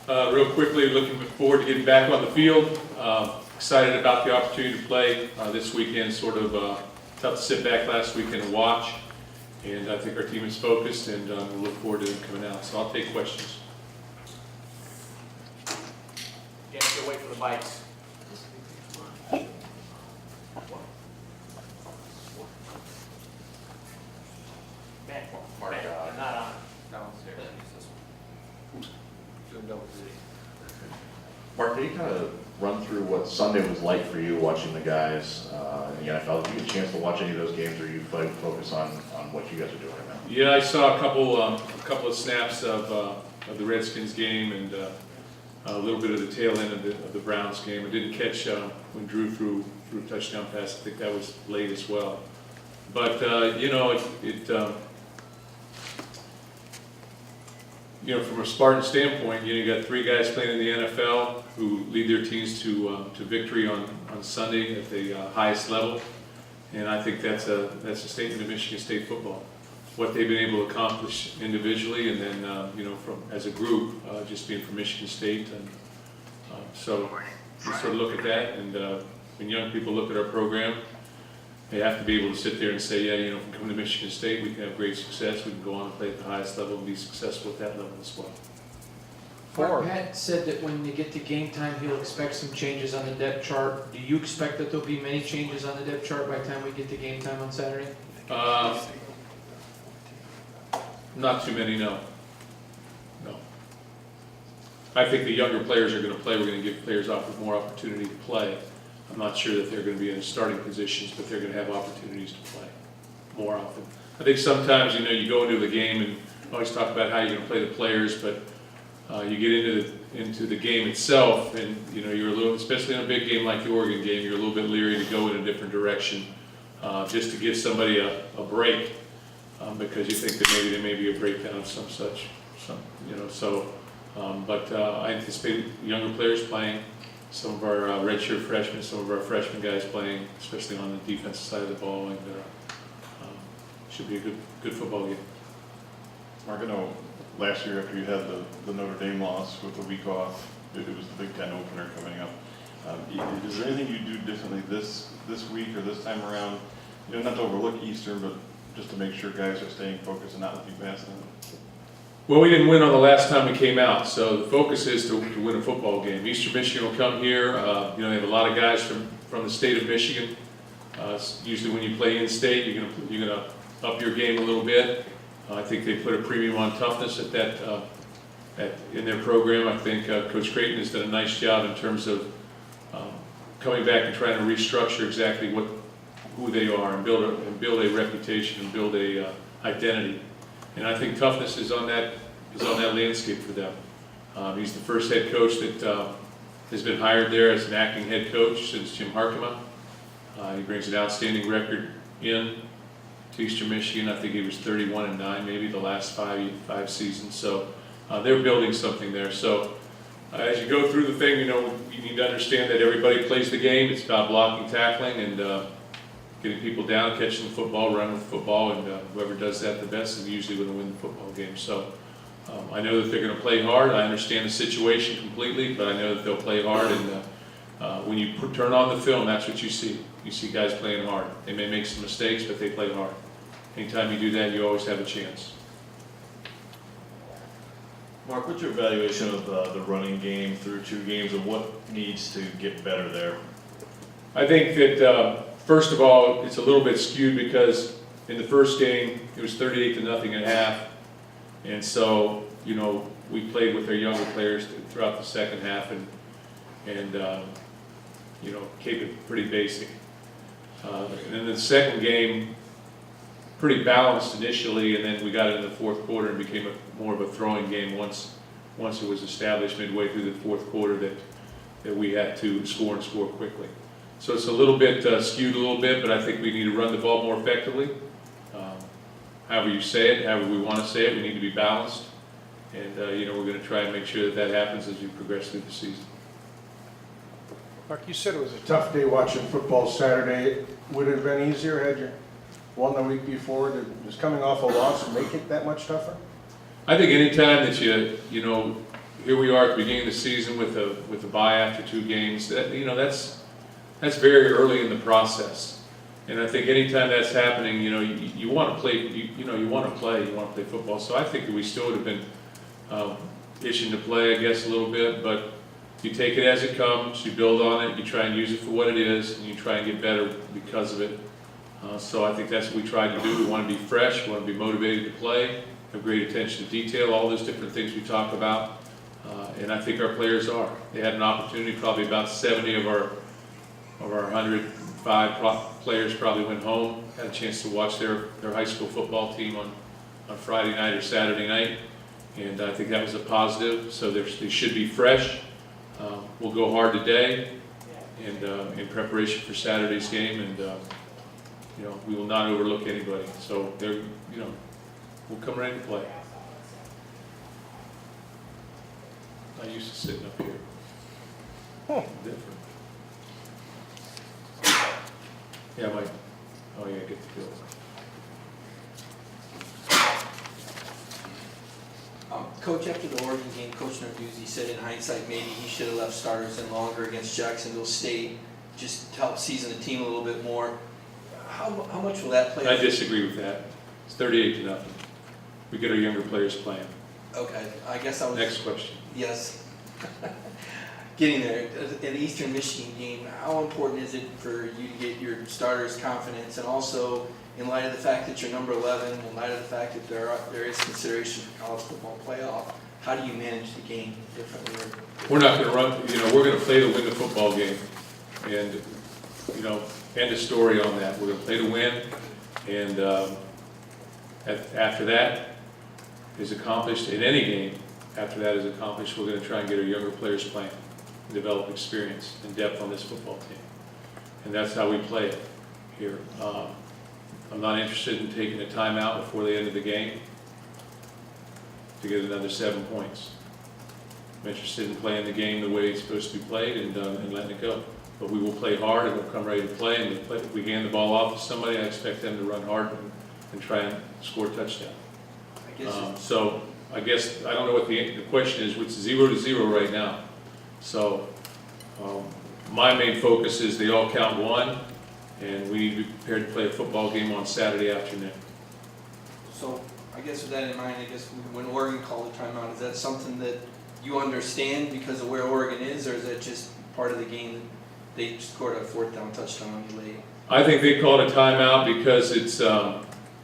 Real quickly, looking forward to getting back on the field. Excited about the opportunity to play this weekend. Sort of tough to sit back last weekend and watch. And I think our team is focused, and we'll look forward to them coming out. So I'll take questions. Yeah, still wait for the bikes. Mark, Not on. Mark, can you kind of run through what Sunday was like for you watching the guys in the NFL? Did you get a chance to watch any of those games, or you focus on what you guys are doing right now? Yeah, I saw a couple of snaps of the Redskins game and a little bit of the tail end of the Browns game. I didn't catch when Drew threw a touchdown pass. I think that was late as well. But from a Spartan standpoint, you got three guys playing in the NFL who lead their teams to victory on Sunday at the highest level, and I think that's a statement of Michigan State football. What they've been able to accomplish individually, and then from as a group, just being from Michigan State, and so we sort of look at that. And when young people look at our program, they have to be able to sit there and say, yeah, if we come to Michigan State, we can have great success. We can go on and play at the highest level and be successful at that level as well. Mark, Pat said that when they get to game time, he'll expect some changes on the depth chart. Do you expect that there'll be many changes on the depth chart by the time we get to game time on Saturday? Not too many, no. No. I think the younger players are going to play. We're going to give players more opportunity to play. I'm not sure that they're going to be in the starting positions, but they're going to have opportunities to play more often. I think sometimes, you go into the game and always talk about how you're going to play the players, but you get into the game itself, and you're a little, especially in a big game like the Oregon game, you're a little bit leery to go in a different direction, just to give somebody a break, because you think that maybe there may be a breakdown of but I anticipate younger players playing. Some of our redshirt freshmen, some of our freshman guys playing, especially on the defensive side of the ball, and should be a good football game. Mark, I know last year after you had the Notre Dame loss with the week off, it was the Big Ten opener coming up. Is there anything you do differently this week or this time around? Not to overlook Eastern, but just to make sure guys are staying focused and not looking past them. Well, we didn't win on the last time we came out, so the focus is to win a football game. Eastern Michigan will come here. They have a lot of guys from the state of Michigan. Usually when you play in-state, you're gonna up your game a little bit. I think they put a premium on toughness at that in their program. I think Coach Creighton has done a nice job in terms of coming back and trying to restructure exactly who they are and build a reputation and build a identity. And I think toughness is on that landscape for them. He's the first head coach that has been hired there as an acting head coach since Jim Harkema. He brings an outstanding record in to Eastern Michigan. I think he was 31-9 maybe the last five seasons. So they're building something there. So as you go through the thing, you need to understand that everybody plays the game. It's about blocking, tackling, and getting people down, catching the football, running with the football, and whoever does that the best is usually going to win the football game. So I know that they're going to play hard. I understand the situation completely, but I know that they'll play hard. And when you turn on the film, that's what you see. You see guys playing hard. They may make some mistakes, but they play hard. Anytime you do that, you always have a chance. Mark, what's your evaluation of the running game through 2 games, and what needs to get better there? I think that first of all, it's a little bit skewed because in the first game it was 38-0 at half, and so we played with our younger players throughout the second half and keep it pretty basic. And then the second game, pretty balanced initially, and then we got into the fourth quarter and became more of a throwing game once it was established midway through the fourth quarter that we had to score and score quickly. So it's a little bit skewed a little bit, but I think we need to run the ball more effectively. However you say it, however we want to say it, we need to be balanced. And we're going to try and make sure that happens as we progress through the season. Mark, you said it was a tough day watching football Saturday. Would it have been easier had you won the week before? Does coming off a loss make it that much tougher? I think anytime that here we are at the beginning of the season with a bye after 2 games. That's very early in the process. And I think anytime that's happening, you want to play, you want to play football. So I think that we still would have been itching to play, I guess, a little bit, but you take it as it comes, you build on it, you try and use it for what it is, and you try and get better because of it. So I think that's what we tried to do. We want to be fresh, we want to be motivated to play, have great attention to detail, all those different things we talk about. And I think our players are. They had an opportunity, probably about 70 of our 105 players probably went home, had a chance to watch their high school football team on Friday night or Saturday night. And I think that was a positive. So they should be fresh. We'll go hard today and in preparation for Saturday's game, and we will not overlook anybody. So we'll come ready to play. I used to sitting up here. Different. Yeah, Mike. Oh yeah, get the field. Coach, after the Oregon game, Coach Narduzzi said in hindsight maybe he should have left starters in longer against Jacksonville State, just to help season the team a little bit more. How much will that play? I disagree with that. It's 38-0. We get our younger players playing. Okay, I guess I was. Next question. Yes. Getting there, in the Eastern Michigan game, how important is it for you to get your starters' confidence, and also in light of the fact that you're number 11, in light of the fact that there is consideration for college football playoff, how do you manage the game differently? We're not going to run. We're going to play to win the football game, and end of story on that. We're going to play to win, and after that is accomplished in any game. After that is accomplished, we're going to try and get our younger players playing, and develop experience and depth on this football team. And that's how we play it here. I'm not interested in taking a timeout before the end of the game to get another 7 points. I'm interested in playing the game the way it's supposed to be played and letting it go. But we will play hard and we'll come ready to play. And if we hand the ball off to somebody, I expect them to run hard and try and score a touchdown. So I guess, I don't know what the question is, which is 0-0 right now. So my main focus is they all count 1, and we need to be prepared to play a football game on Saturday afternoon. So I guess with that in mind, I guess when Oregon called a timeout, is that something that you understand because of where Oregon is, or is that just part of the game that they scored a 4th down touchdown on you late? I think they called a timeout because it's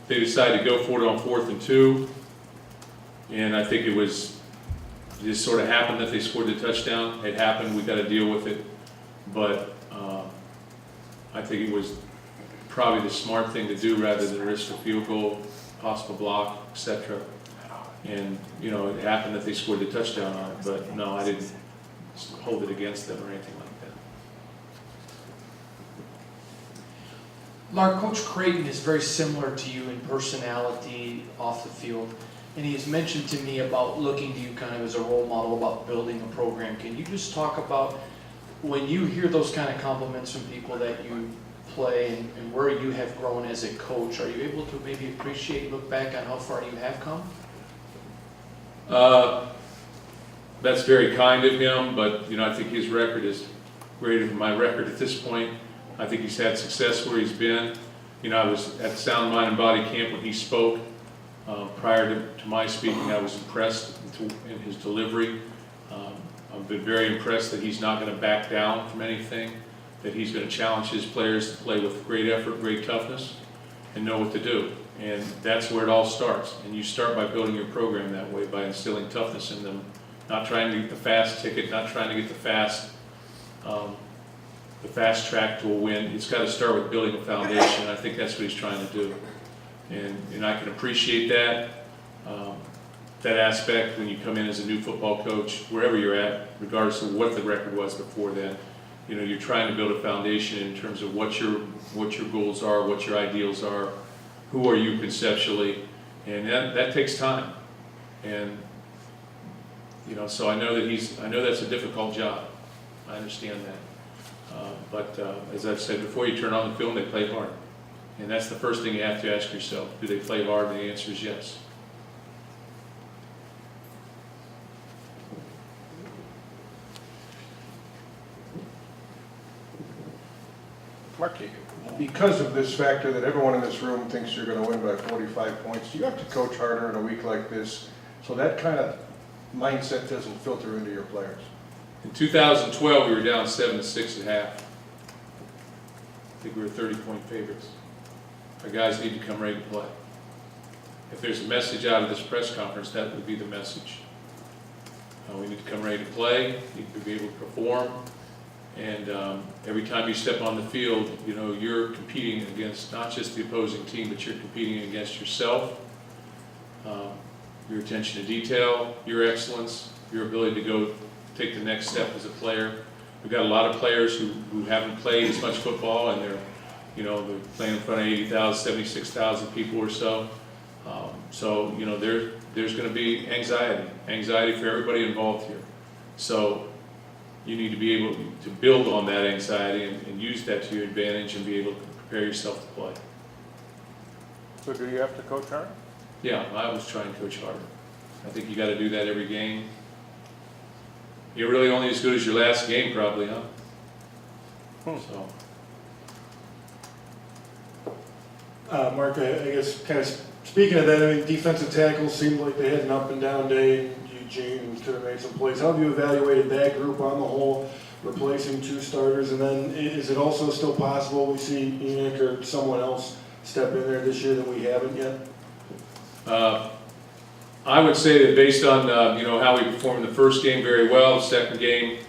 they decided to go for it on 4th and 2. And I think it just sort of happened that they scored the touchdown. It happened, we got to deal with it. But I think it was probably the smart thing to do rather than risk a field goal, possible block, etc. And, it happened that they scored the touchdown on it. But no, I didn't hold it against them or anything like that. Mark, Coach Creighton is very similar to you in personality off the field. And he has mentioned to me about looking to you kind of as a role model about building a program. Can you just talk about when you hear those kind of compliments from people that you play and where you have grown as a coach, are you able to maybe appreciate, look back on how far you have come? That's very kind of him, but I think his record is greater than my record at this point. I think he's had success where he's been. I was at Sound Mind and Body Camp when he spoke. Prior to my speaking, I was impressed in his delivery. I've been very impressed that he's not going to back down from anything, that he's going to challenge his players to play with great effort, great toughness, and know what to do. And that's where it all starts. And you start by building your program that way, by instilling toughness in them, not trying to get the fast ticket, not trying to get the fast track to a win. It's got to start with building a foundation, and I think that's what he's trying to do. And I can appreciate that aspect when you come in as a new football coach, wherever you're at, regardless of what the record was before then. You're trying to build a foundation in terms of what your goals are, what your ideals are, who are you conceptually, and that takes time. And so I know that's a difficult job. I understand that. But as I've said before, you turn on the film, they play hard. And that's the first thing you have to ask yourself. Do they play hard? And the answer is yes. Mark, because of this factor that everyone in this room thinks you're gonna win by 45 points, you have to coach harder in a week like this, so that kind of mindset doesn't filter into your players. In 2012, we were down 7-6 at half. I think we were 30-point favorites. Our guys need to come ready to play. If there's a message out of this press conference, that would be the message. We need to come ready to play, need to be able to perform, and every time you step on the field, you know, you're competing against not just the opposing team, but you're competing against yourself, your attention to detail, your excellence, your ability to go take the next step as a player. We've got a lot of players who haven't played as much football, and they're playing in front of 80,000, 76,000 people or so. So, you know, there's going to be anxiety for everybody involved here. So you need to be able to build on that anxiety and use that to your advantage and be able to prepare yourself to play. So do you have to coach hard? Yeah, I always try and coach harder. I think you got to do that every game. You're really only as good as your last game, probably, huh? So. Mark, I guess kind of speaking of that, I mean, defensive tackles seemed like they had an up and down day. Eugene could have made some plays. How have you evaluated that group on the whole, replacing 2 starters? And then is it also still possible we see Enoch or someone else step in there this year that we haven't yet? I would say that based on how we performed in the first game very well, the second game,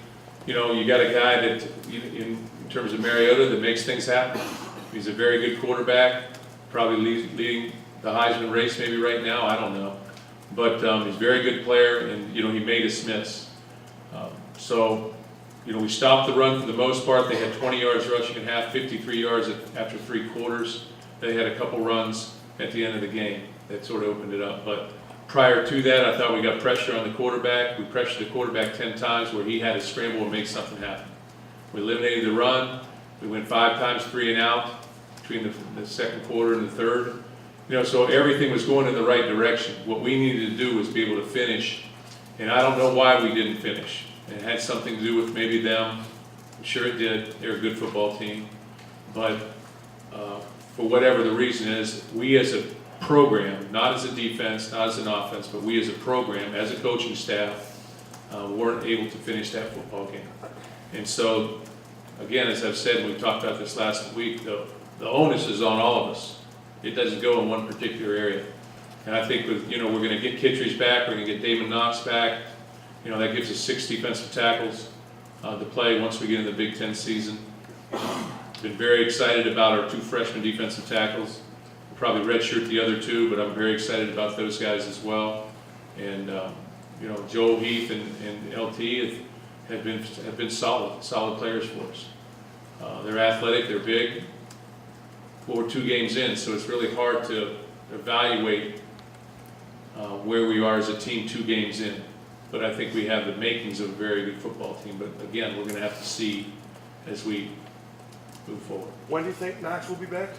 you got a guy that in terms of Mariota that makes things happen. He's a very good quarterback, probably leading the Heisman race maybe right now, I don't know. But he's a very good player, and he made us miss. So we stopped the run for the most part. They had 20 yards rushing at half, 53 yards after 3 quarters. They had a couple runs at the end of the game that sort of opened it up. But prior to that, I thought we got pressure on the quarterback. We pressured the quarterback 10 times where he had to scramble and make something happen. We eliminated the run. We went 5 times 3 and out between the second quarter and the third. So everything was going in the right direction. What we needed to do was be able to finish, and I don't know why we didn't finish. It had something to do with maybe them. I'm sure it did. They're a good football team. But for whatever the reason is, we as a program, not as a defense, not as an offense, but we as a program, as a coaching staff, weren't able to finish that football game. And so, again, as I've said, and we talked about this last week, the onus is on all of us. It doesn't go in one particular area. And I think with, we're going to get Kittredge back, we're going to get Damon Knox back. That gives us 6 defensive tackles to play once we get in the Big Ten season. Been very excited about our 2 freshman defensive tackles. We'll probably redshirt the other 2, but I'm very excited about those guys as well. And, Joel Heath and LT have been solid players for us. They're athletic, they're big. Well, we're 2 games in, so it's really hard to evaluate where we are as a team 2 games in. But I think we have the makings of a very good football team. But again, we're going to have to see as we move forward. When do you think Knox will be back?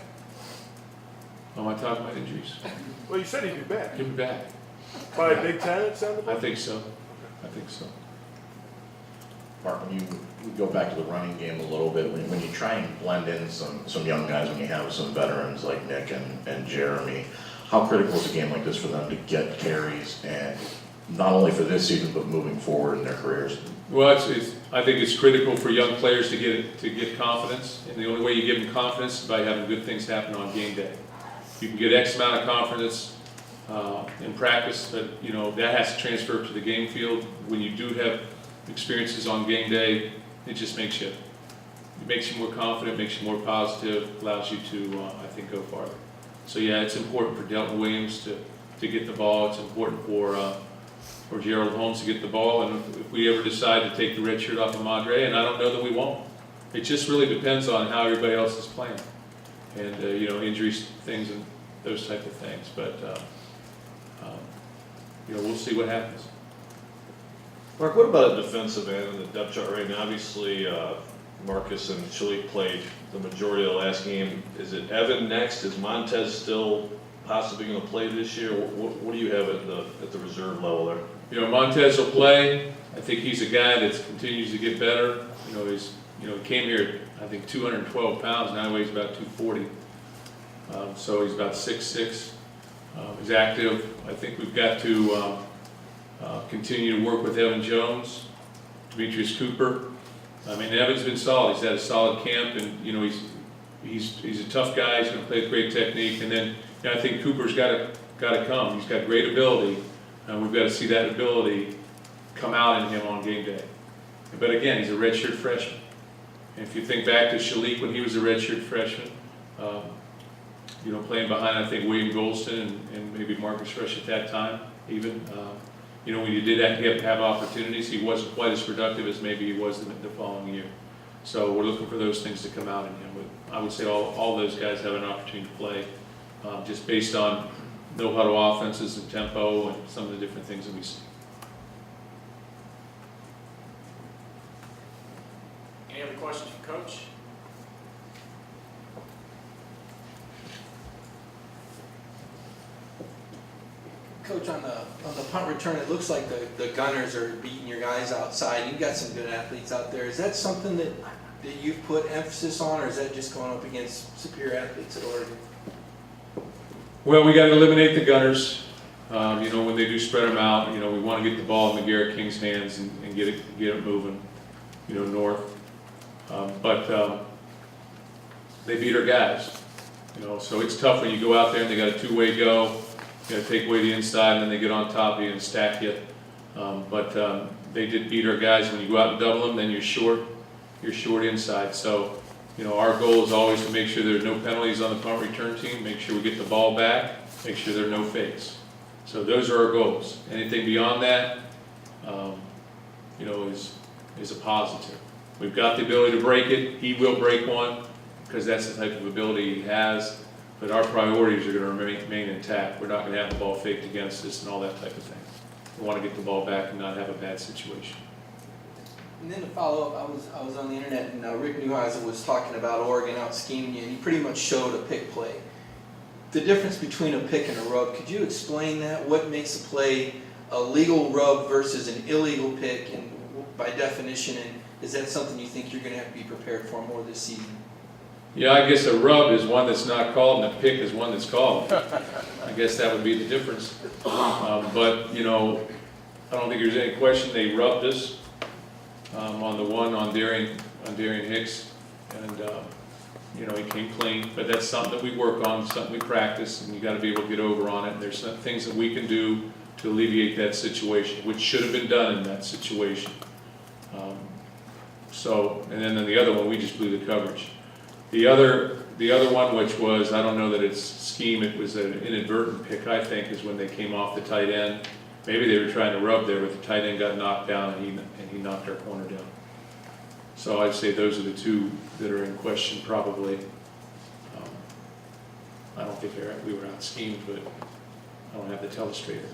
Am I talking about injuries? Well, you said he'd be back. He'll be back. By Big Ten, it sounded I like? think so. I think so. Mark, when you go back to the running game a little bit, when you try and blend in some young guys, when you have some veterans like Nick and Jeremy, how critical is a game like this for them to get carries, and not only for this season, but moving forward in their careers? Well, I think it's critical for young players to get confidence, and the only way you give them confidence is by having good things happen on game day. You can get X amount of confidence in practice, but that has to transfer to the game field. When you do have experiences on game day, it just makes you more confident, makes you more positive, allows you to, I think, go farther. So yeah, it's important for Delton Williams to get the ball. It's important for Gerald Holmes to get the ball. And if we ever decide to take the red shirt off of Madre, and I don't know that we won't. It just really depends on how everybody else is playing, and injuries, things, and those type of things. But we'll see what happens. Mark, what about a defensive end in the depth chart right now? Obviously, Marcus and Shalik played the majority of the last game. Is it Evan next? Is Montez still possibly going to play this year? What do you have at the reserve level there? Montez will play. I think he's a guy that continues to get better. You know, he came here, I think, 212 pounds, now he weighs about 240. So he's about 6'6". He's active. I think we've got to continue to work with Evan Jones, Demetrius Cooper. I mean, Evan's been solid. He's had a solid camp, and you know, he's a tough guy. He's going to play with great technique. And then you know, I think Cooper's got to come. He's got great ability, and we've got to see that ability come out in him on game day. But again, he's a redshirt freshman. And if you think back to Shalik when he was a redshirt freshman, you know, playing behind, I think, William Golston and maybe Marcus Rush at that time, even. You know, when you did have opportunities, he wasn't quite as productive as maybe he was the following year. So we're looking for those things to come out in him. I would say all those guys have an opportunity to play, just based on no-huddle offenses and tempo and some of the different things that we see. Any other questions for Coach? Coach, on the punt return, it looks like the gunners are beating your guys outside. You've got some good athletes out there. Is that something that you've put emphasis on, or is that just going up against superior athletes at Oregon? Well, we got to eliminate the gunners. You know, when they do spread them out, you know, we want to get the ball in McGarrett King's hands and get it moving, you know, north. But they beat our guys, you know, so it's tough when you go out there and they got a two-way go. You got to take away the inside, and then they get on top of you and stack you. But they did beat our guys. When you go out and double them, then you're short inside. So, you know, our goal is always to make sure there are no penalties on the punt return team, make sure we get the ball back, make sure there are no fakes. So those are our goals. Anything beyond that, you know, is a positive. We've got the ability to break it. He will break one because that's the type of ability he has. But our priorities are going to remain intact. We're not going to have the ball faked against us and all that type of thing. We want to get the ball back and not have a bad situation. And then to follow up, I was on the internet and Rick Neuheisel was talking about Oregon out scheming you, and he pretty much showed a pick play. The difference between a pick and a rub, could you explain that? What makes a play a legal rub versus an illegal pick, and by definition, and is that something you think you're going to have to be prepared for more this season? Yeah, I guess a rub is one that's not called and a pick is one that's called. I guess that would be the difference. But, you know, I don't think there's any question they rubbed us on the one on Darian Hicks. And, you know, he came clean. But that's something that we work on, something we practice, and you got to be able to get over on it. And there's some things that we can do to alleviate that situation, which should have been done in that situation. And then the other one, we just blew the coverage. The other one, which was, I don't know that it's scheme, it was an inadvertent pick, I think, is when they came off the tight end. Maybe they were trying to rub there, but the tight end got knocked down and he knocked our corner down. So I'd say those are the two that are in question probably. I don't think we were out schemed, but I don't have the telestrator.